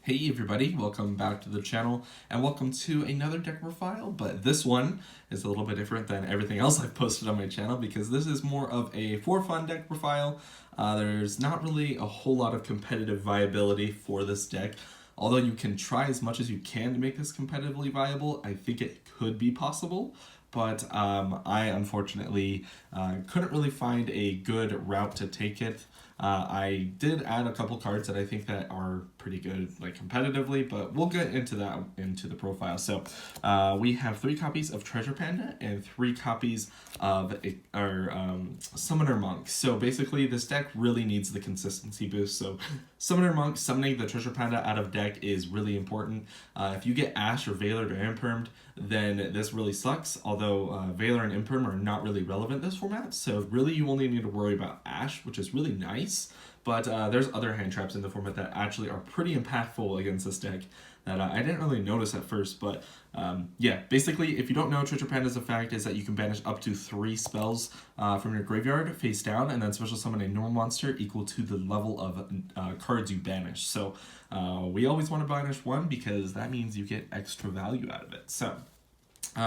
Hey everybody, welcome back to the channel and welcome to another deck profile, but this one is a little bit different than everything else I've posted on my channel because this is more of a for fun deck profile. There's not really a whole lot of competitive viability for this deck. Although you can try as much as you can to make this competitively viable, I think it could be possible. But I unfortunately couldn't really find a good route to take it. I did add a couple cards that I think that are pretty good, like competitively, but we'll get into that into the profile. So we have 3 copies of Treasure Panda and 3 copies of our Summoner Monk. So basically, this deck really needs the consistency boost. So Summoner Monk, summoning the Treasure Panda out of deck is really important. If you get Ash or Veiler or Impermed, then this really sucks. Although Veiler and Imperm are not really relevant in this format, so really you only need to worry about Ash, which is really nice. But there's other hand traps in the format that actually are pretty impactful against this deck that I didn't really notice at first. But yeah, basically, if you don't know, Treasure Panda's effect is that you can banish up to 3 spells from your graveyard face down, and then special summon a normal monster equal to the level of cards you banish. So we always want to banish 1 because that means you get extra value out of it. So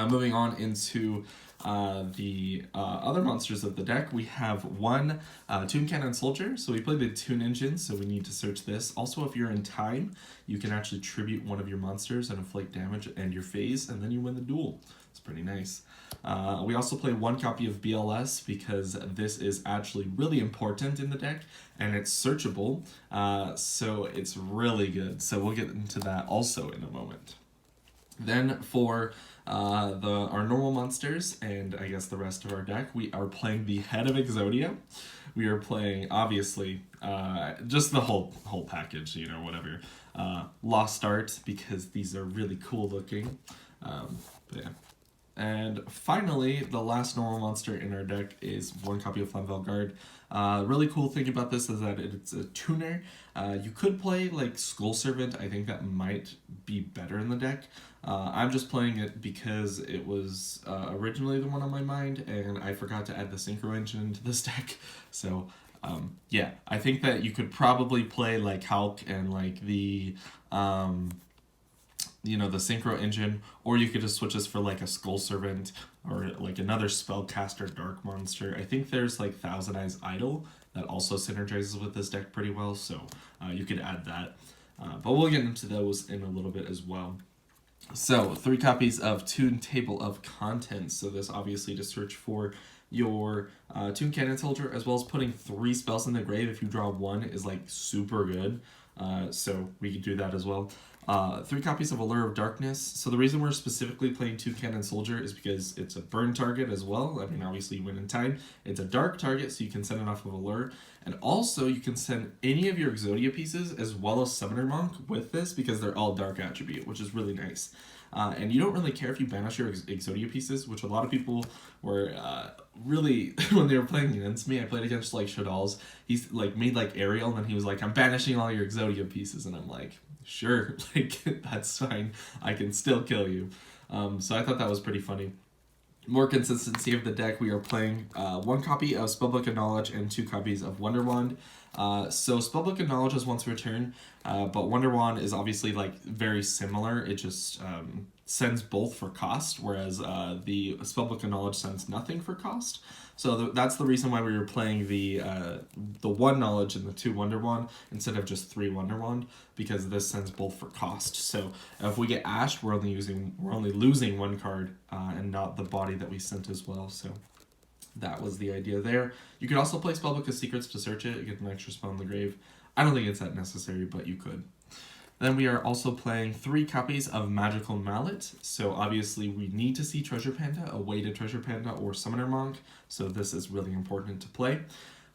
moving on into the other monsters of the deck, we have 1 Toon Cannon Soldier. So we play the Toon Engine, so we need to search this. Also, if you're in time, you can actually tribute one of your monsters and inflict damage and your phase, and then you win the duel. It's pretty nice. We also play 1 copy of BLS because this is actually really important in the deck, and it's searchable, so it's really good. So we'll get into that also in a moment. Then for our normal monsters and I guess the rest of our deck, we are playing the Head of Exodia. We are playing, obviously, just the whole package, you know, whatever. Lost Art, because these are really cool looking. But yeah. And finally, the last normal monster in our deck is 1 copy of Flamvel Guard. Really cool thing about this is that it's a tuner. You could play like Skull Servant. I think that might be better in the deck. I'm just playing it because it was originally the one on my mind, and I forgot to add the Synchro Engine into this deck. So yeah, I think that you could probably play like Hulk and like the the Synchro Engine, or you could just switch this for like a Skull Servant or like another Spellcaster Dark Monster. I think there's like Thousand Eyes Idol that also synergizes with this deck pretty well, so you could add that. But we'll get into those in a little bit as well. So 3 copies of Toon Table of Contents. So this obviously to search for your Toon Cannon Soldier, as well as putting 3 spells in the grave if you draw 1 is like super good. So we could do that as well. 3 copies of Allure of Darkness. So the reason we're specifically playing Toon Cannon Soldier is because it's a burn target as well. I mean, obviously you win in time. It's a dark target, so you can send it off of Allure. And also you can send any of your Exodia pieces as well as Summoner Monk with this because they're all dark attribute, which is really nice. And you don't really care if you banish your Exodia pieces, which a lot of people were really, when they were playing against me, I played against like Shadal's. He's like made like Ariel, and then he was like, I'm banishing all your Exodia pieces. And I'm like, sure, like that's fine. I can still kill you. So I thought that was pretty funny. More consistency of the deck, we are playing 1 copy of Spellbook of Knowledge and 2 copies of Wonder Wand. So Spellbook of Knowledge is once per turn, but Wonder Wand is obviously like very similar. It just sends both for cost, whereas the Spellbook of Knowledge sends nothing for cost. So that's the reason why we were playing the 1 Knowledge and the 2 Wonder Wand instead of just 3 Wonder Wand, because this sends both for cost. So if we get Ash, we're only losing 1 card and not the body that we sent as well. So that was the idea there. You could also play Spellbook of Secrets to search it, get an extra spell in the grave. I don't think it's that necessary, but you could. Then we are also playing 3 copies of Magical Mallet. So obviously we need to see Treasure Panda, a weighted Treasure Panda, or Summoner Monk. So this is really important to play.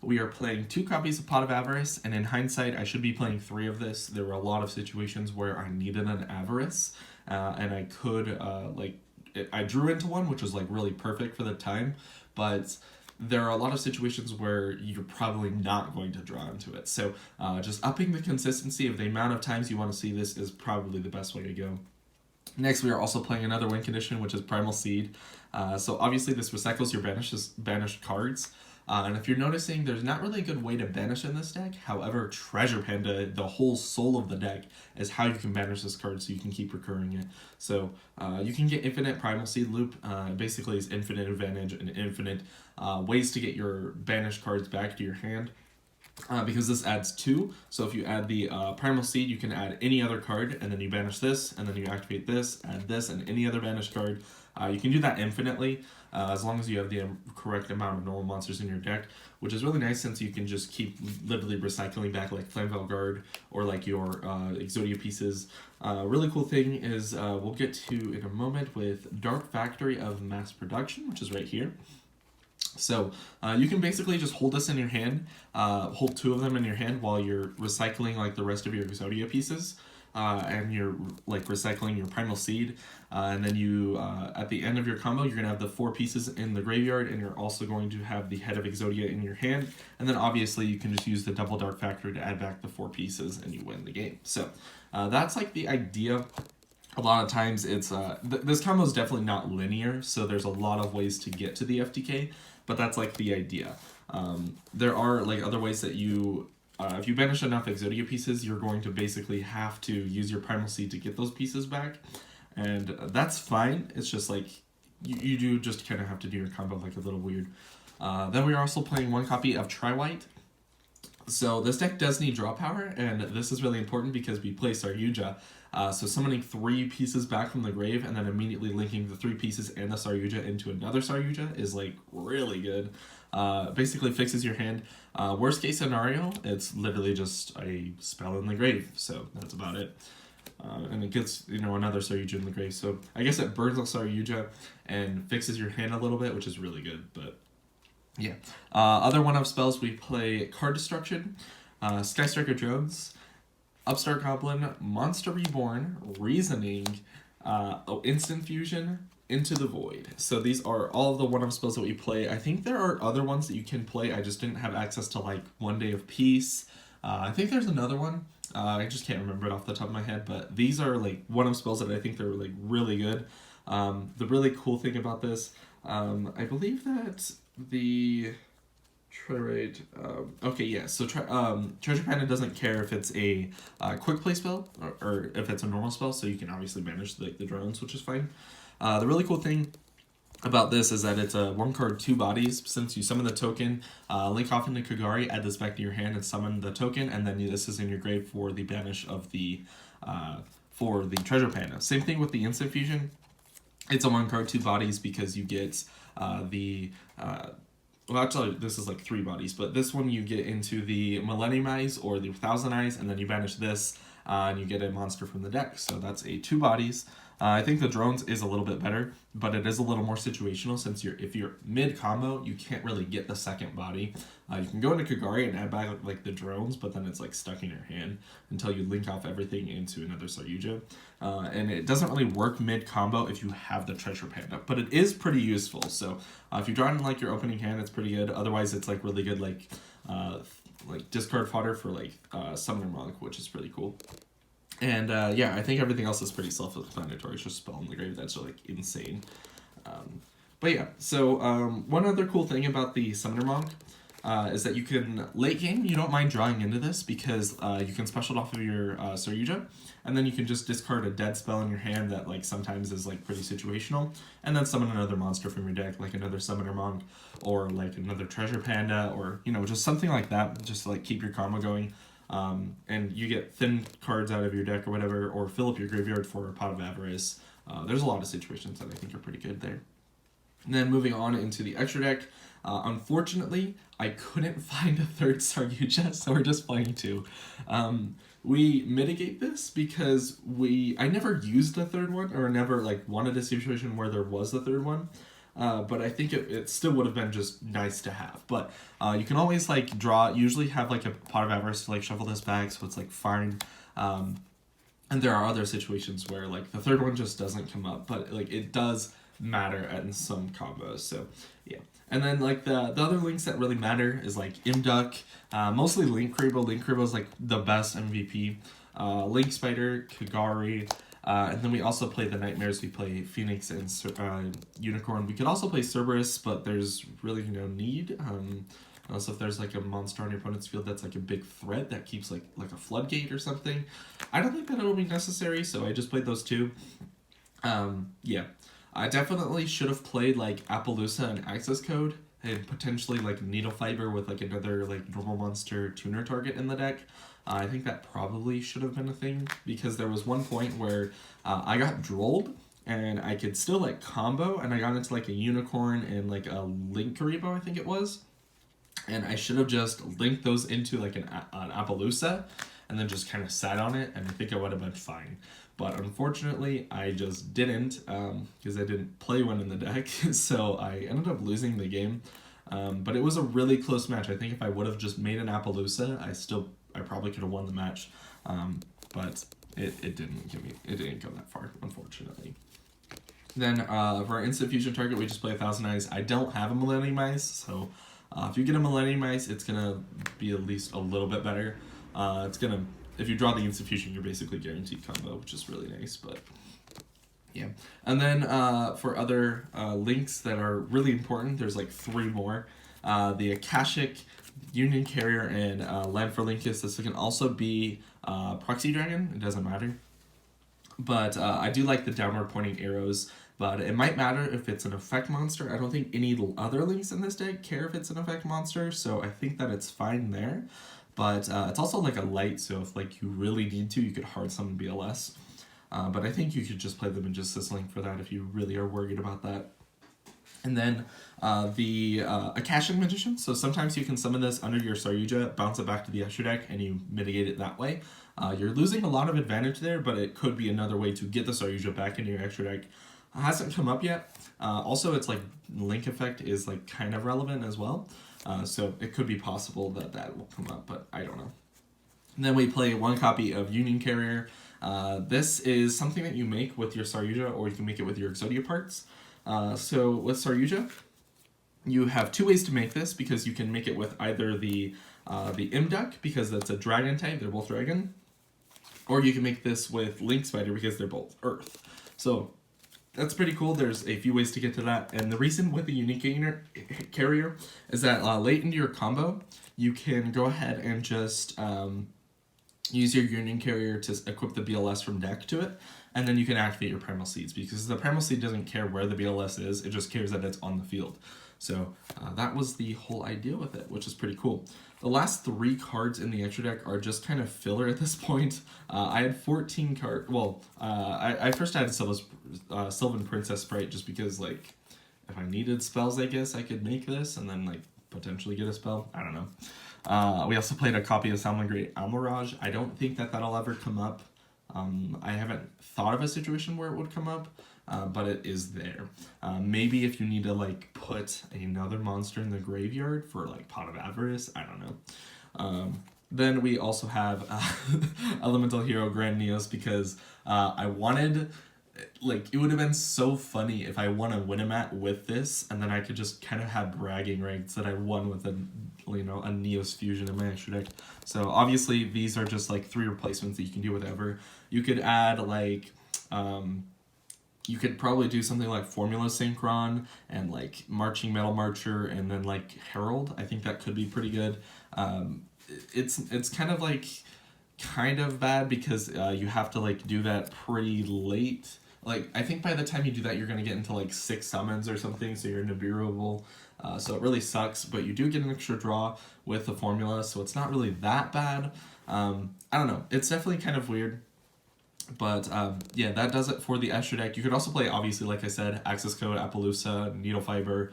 We are playing 2 copies of Pot of Avarice, and in hindsight, I should be playing 3 of this. There were a lot of situations where I needed an Avarice, and I could, I drew into one, which was like really perfect for the time, but there are a lot of situations where you're probably not going to draw into it. So just upping the consistency of the amount of times you want to see this is probably the best way to go. Next, we are also playing another win condition, which is Primal Seed. So obviously this recycles your banished cards. And if you're noticing, there's not really a good way to banish in this deck. However, Treasure Panda, the whole soul of the deck, is how you can banish this card so you can keep recurring it. So you can get infinite Primal Seed Loop. Basically, it's infinite advantage and infinite ways to get your banished cards back to your hand. Because this adds 2, so if you add the Primal Seed, you can add any other card, and then you banish this, and then you activate this, add this, and any other banished card. You can do that infinitely, as long as you have the correct amount of normal monsters in your deck, which is really nice since you can just keep literally recycling back like Flamvell Guard or like your Exodia pieces. Really cool thing is we'll get to in a moment with Dark Factory of Mass Production, which is right here. So you can basically just hold this in your hand, hold 2 of them in your hand while you're recycling like the rest of your Exodia pieces, and you're like recycling your Primal Seed, and then you at the end of your combo you're gonna have the 4 pieces in the graveyard, and you're also going to have the head of Exodia in your hand, and then obviously you can just use the double Dark Factory to add back the 4 pieces and you win the game. So that's like the idea. A lot of times it's this combo is definitely not linear, so there's a lot of ways to get to the FTK, but that's like the idea. There are like other ways that you if you banish enough Exodia pieces, you're going to basically have to use your Primal Seed to get those pieces back, and that's fine. It's just like you do just kind of have to do your combo like a little weird. Then we're also playing 1 copy of Tri-White. So this deck does need draw power, and this is really important because we play Saryuja. So summoning 3 pieces back from the grave and then immediately linking the 3 pieces and the Saryuja into another Saryuja is like really good. Basically fixes your hand. Worst case scenario, it's literally just a spell in the grave. So that's about it. And it gets, another Saryuja in the grave. So I guess it burns a Saryuja and fixes your hand a little bit, which is really good. But yeah. Other 1-of spells, we play Card Destruction, Sky Striker Drones, Upstart Goblin, Monster Reborn, Reasoning, Instant Fusion, Into the Void. So these are all of the 1-of spells that we play. I think there are other ones that you can play. I just didn't have access to like One Day of Peace. I think there's another one. I just can't remember it off the top of my head, but these are like 1-of spells that I think they're like really good. The really cool thing about this, I believe that the okay, yeah, so Treasure Panda doesn't care if it's a quick play spell or if it's a normal spell, so you can obviously manage the drones, which is fine. The really cool thing about this is that it's a 1 card, 2 bodies. Since you summon the token, link off into Kagari, add this back to your hand and summon the token, and then this is in your grave for the banish of the Treasure Panda. Same thing with the Instant Fusion. It's a 1 card, 2 bodies because you get well, actually, this is like 3 bodies, but this one you get into the Millennium Eyes or the 1,000 Eyes, and then you banish this, and you get a monster from the deck. So that's a 2 bodies. I think the drones is a little bit better, but it is a little more situational since if you're mid combo, you can't really get the second body. You can go into Kagari and add back like the drones, but then it's like stuck in your hand until you link off everything into another Saryuja. And it doesn't really work mid combo if you have the Treasure Panda, but it is pretty useful. So if you draw in like your opening hand, it's pretty good. Otherwise, it's like really good like discard fodder for like Summoner Monk, which is pretty cool. And yeah, I think everything else is pretty self-explanatory. It's just spell in the grave that's like insane. But yeah, so one other cool thing about the Summoner Monk is that you can, late game, you don't mind drawing into this because you can special it off of your Saryuja, and then you can just discard a dead spell in your hand that like sometimes is like pretty situational, and then summon another monster from your deck, like another Summoner Monk, or like another Treasure Panda, or just something like that, just to like keep your combo going. And you get thin cards out of your deck or whatever, or fill up your graveyard for a Pot of Avarice. There's a lot of situations that I think are pretty good there. And then moving on into the extra deck, unfortunately, I couldn't find a 3rd Saryuja, so we're just playing 2. We mitigate this because I never used the 3rd one, or never like wanted a situation where there was a 3rd one. But I think it still would have been just nice to have. But you can always like usually have like a Pot of Avarice to like shuffle this back, so it's like fine. And there are other situations where like the 3rd one just doesn't come up, but like it does matter in some combos. So yeah. And then like the other links that really matter is like Imduck, mostly Link Kribo. Link Kribo is like the best MVP. Link Spider, Kagari, And then we also play the Nightmares. We play Phoenix and Unicorn. We could also play Cerberus, but there's really no need. Also, if there's like a monster on your opponent's field that's like a big threat that keeps like a floodgate or something, I don't think that it'll be necessary. So I just played those two. Yeah, I definitely should have played like Appaloosa and Access Code and potentially like Needle Fiber with like another like normal monster tuner target in the deck. I think that probably should have been a thing because there was one point where I got drolled and I could still like combo and I got into like a Unicorn and like a Link Karibo, I think it was. And I should have just linked those into like an Appaloosa and then just kind of sat on it, and I think I would have been fine. But unfortunately, I just didn't because I didn't play one in the deck, so I ended up losing the game. But it was a really close match. I think if I would have just made an Appaloosa, I probably could have won the match. But it didn't go that far, unfortunately. Then for our instant fusion target, we just play 1,000 Eyes. I don't have a Millennium Eyes, so if you get a Millennium Eyes, it's gonna be at least a little bit better. If you draw the instant fusion, you're basically guaranteed combo, which is really nice. But yeah, and then for other links that are really important, there's like 3 more. The Akashic, Union Carrier, and Land for Linkus. This can also be Proxy Dragon. It doesn't matter. But I do like the downward pointing arrows. But it might matter if it's an effect monster. I don't think any other links in this deck care if it's an effect monster, so I think that it's fine there. But it's also like a light, so if like you really need to, you could hard summon BLS. But I think you could just play them in just this link for that if you really are worried about that. And then the Akashic Magician. So sometimes you can summon this under your Saryuja, bounce it back to the Escher deck, and you mitigate it that way. You're losing a lot of advantage there, but it could be another way to get the Saryuja back into your Escher deck. Hasn't come up yet. Also, it's like link effect is like kind of relevant as well. So it could be possible that that will come up, but I don't know. And then we play 1 copy of Union Carrier. This is something that you make with your Saryuja, or you can make it with your Exodia parts. So with Saryuja, you have 2 ways to make this, because you can make it with either the Imduck, because that's a dragon type, they're both dragon, or you can make this with Link Spider, because they're both earth. So that's pretty cool. There's a few ways to get to that. And the reason with the Unique Carrier is that late into your combo, you can go ahead and just use your Union Carrier to equip the BLS from deck to it. And then you can activate your Primal Seeds, because the Primal Seed doesn't care where the BLS is. It just cares that it's on the field. So that was the whole idea with it, which is pretty cool. The last 3 cards in the extra deck are just kind of filler at this point. I had 14 cards. Well, I first had Sylvan Princess Sprite just because, like, if I needed spells, I guess I could make this and then, like, potentially get a spell. I don't know. We also played a copy of Salmon Great Almirage. I don't think that that'll ever come up. I haven't thought of a situation where it would come up, but it is there. Maybe if you need to like put another monster in the graveyard for like Pot of Avarice, I don't know. Then we also have Elemental Hero Grand Neos, because I wanted, like, it would have been so funny if I won a Winamat with this, and then I could just kind of have bragging rights that I won with a Neos fusion in my extra deck. So obviously these are just like 3 replacements that you can do whatever. You could add like, you could probably do something like Formula Synchron and like Marching Metal Marcher and then like Herald. I think that could be pretty good. It's kind of bad because you have to like do that pretty late. Like, I think by the time you do that, you're going to get into like 6 summons or something, so you're Nibiruable. So it really sucks, but you do get an extra draw with the formula, so it's not really that bad. I don't know. It's definitely kind of weird. But yeah, that does it for the extra deck. You could also play, obviously, like I said, Access Code, Appaloosa, Needle Fiber,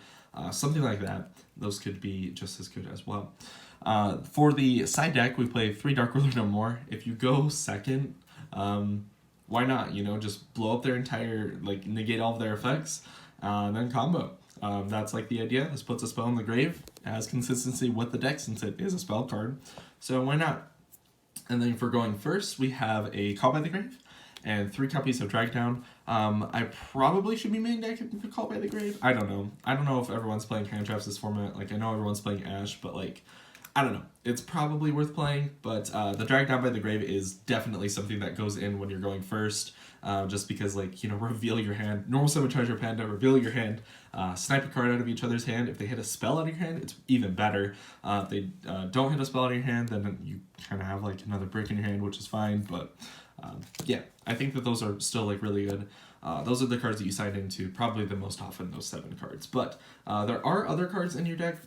something like that. Those could be just as good as well. For the side deck, we play 3 Dark Ruler No More. If you go second, why not? You know, just blow up their entire, like, negate all of their effects, and then combo. That's like the idea. This puts a spell in the grave, has consistency with the deck since it is a spell card. So why not? And then for going first, we have a Call by the Grave and 3 copies of Drag Down. I probably should be main deck for Call by the Grave. I don't know. I don't know if everyone's playing Hand Traps this format. Like, I know everyone's playing Ash, but like, I don't know. It's probably worth playing, but the Drag Down by the Grave is definitely something that goes in when you're going first. Just because, like, you know, reveal your hand. Normal summon Treasure Panda, reveal your hand, snipe a card out of each other's hand. If they hit a spell out of your hand, it's even better. If they don't hit a spell out of your hand, then you kind of have, like, another brick in your hand, which is fine. But, yeah, I think that those are still, like, really good. Those are the cards that you sign into probably the most often, those 7 cards. But there are other cards in your deck,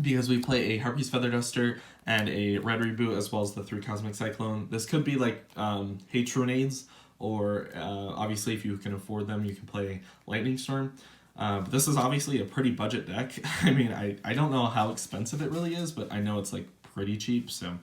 because we play a Harpy's Feather Duster and a Red Reboot, as well as the 3 Cosmic Cyclone. This could be like Hatronades, or obviously if you can afford them, you can play Lightning Storm. But this is obviously a pretty budget deck. I mean, I don't know how expensive it really is, but I know it's like pretty cheap, so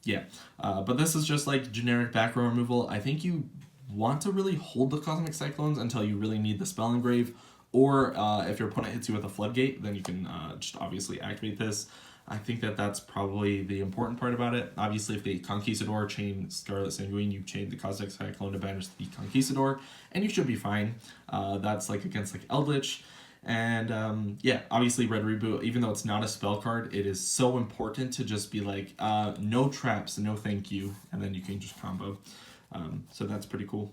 yeah. But this is just like generic back row removal. I think you want to really hold the Cosmic Cyclones until you really need the Spell Engrave, or if your opponent hits you with a Floodgate, then you can just obviously activate this. I think that that's probably the important part about it. Obviously, if the Conquistador chain Scarlet Sanguine, you chain the Cosmic Cyclone to banish the Conquistador, and you should be fine. That's like against like Eldritch. And yeah, obviously Red Reboot, even though it's not a spell card, it is so important to just be like, no traps, no thank you, and then you can just combo. So that's pretty cool.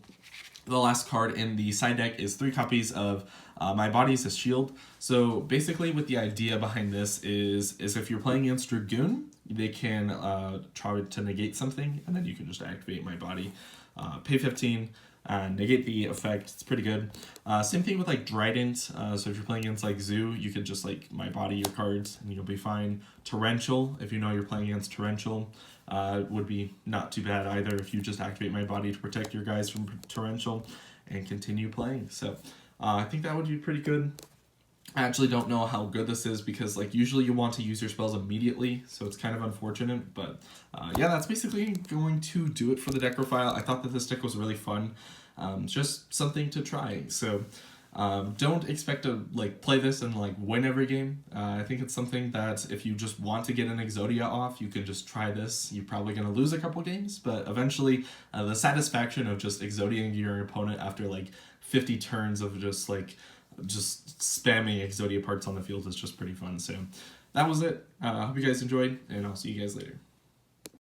The last card in the side deck is 3 copies of My Body is a Shield. So basically what the idea behind this is if you're playing against Dragoon, they can try to negate something, and then you can just activate My Body. Pay 15, negate the effect. It's pretty good. Same thing with like Trident. So if you're playing against like Zoo, you could just like My Body your cards and you'll be fine. Torrential, if you know you're playing against Torrential, would be not too bad either if you just activate My Body to protect your guys from Torrential and continue playing. So I think that would be pretty good. I actually don't know how good this is because like usually you want to use your spells immediately, so it's kind of unfortunate. But yeah, that's basically going to do it for the deck profile. I thought that this deck was really fun. Just something to try. So don't expect to like play this and like win every game. I think it's something that if you just want to get an Exodia off, you can just try this. You're probably going to lose a couple games, but eventually the satisfaction of just Exodiaing your opponent after like 50 turns of just spamming Exodia parts on the field is just pretty fun. So that was it. I hope you guys enjoyed, and I'll see you guys later.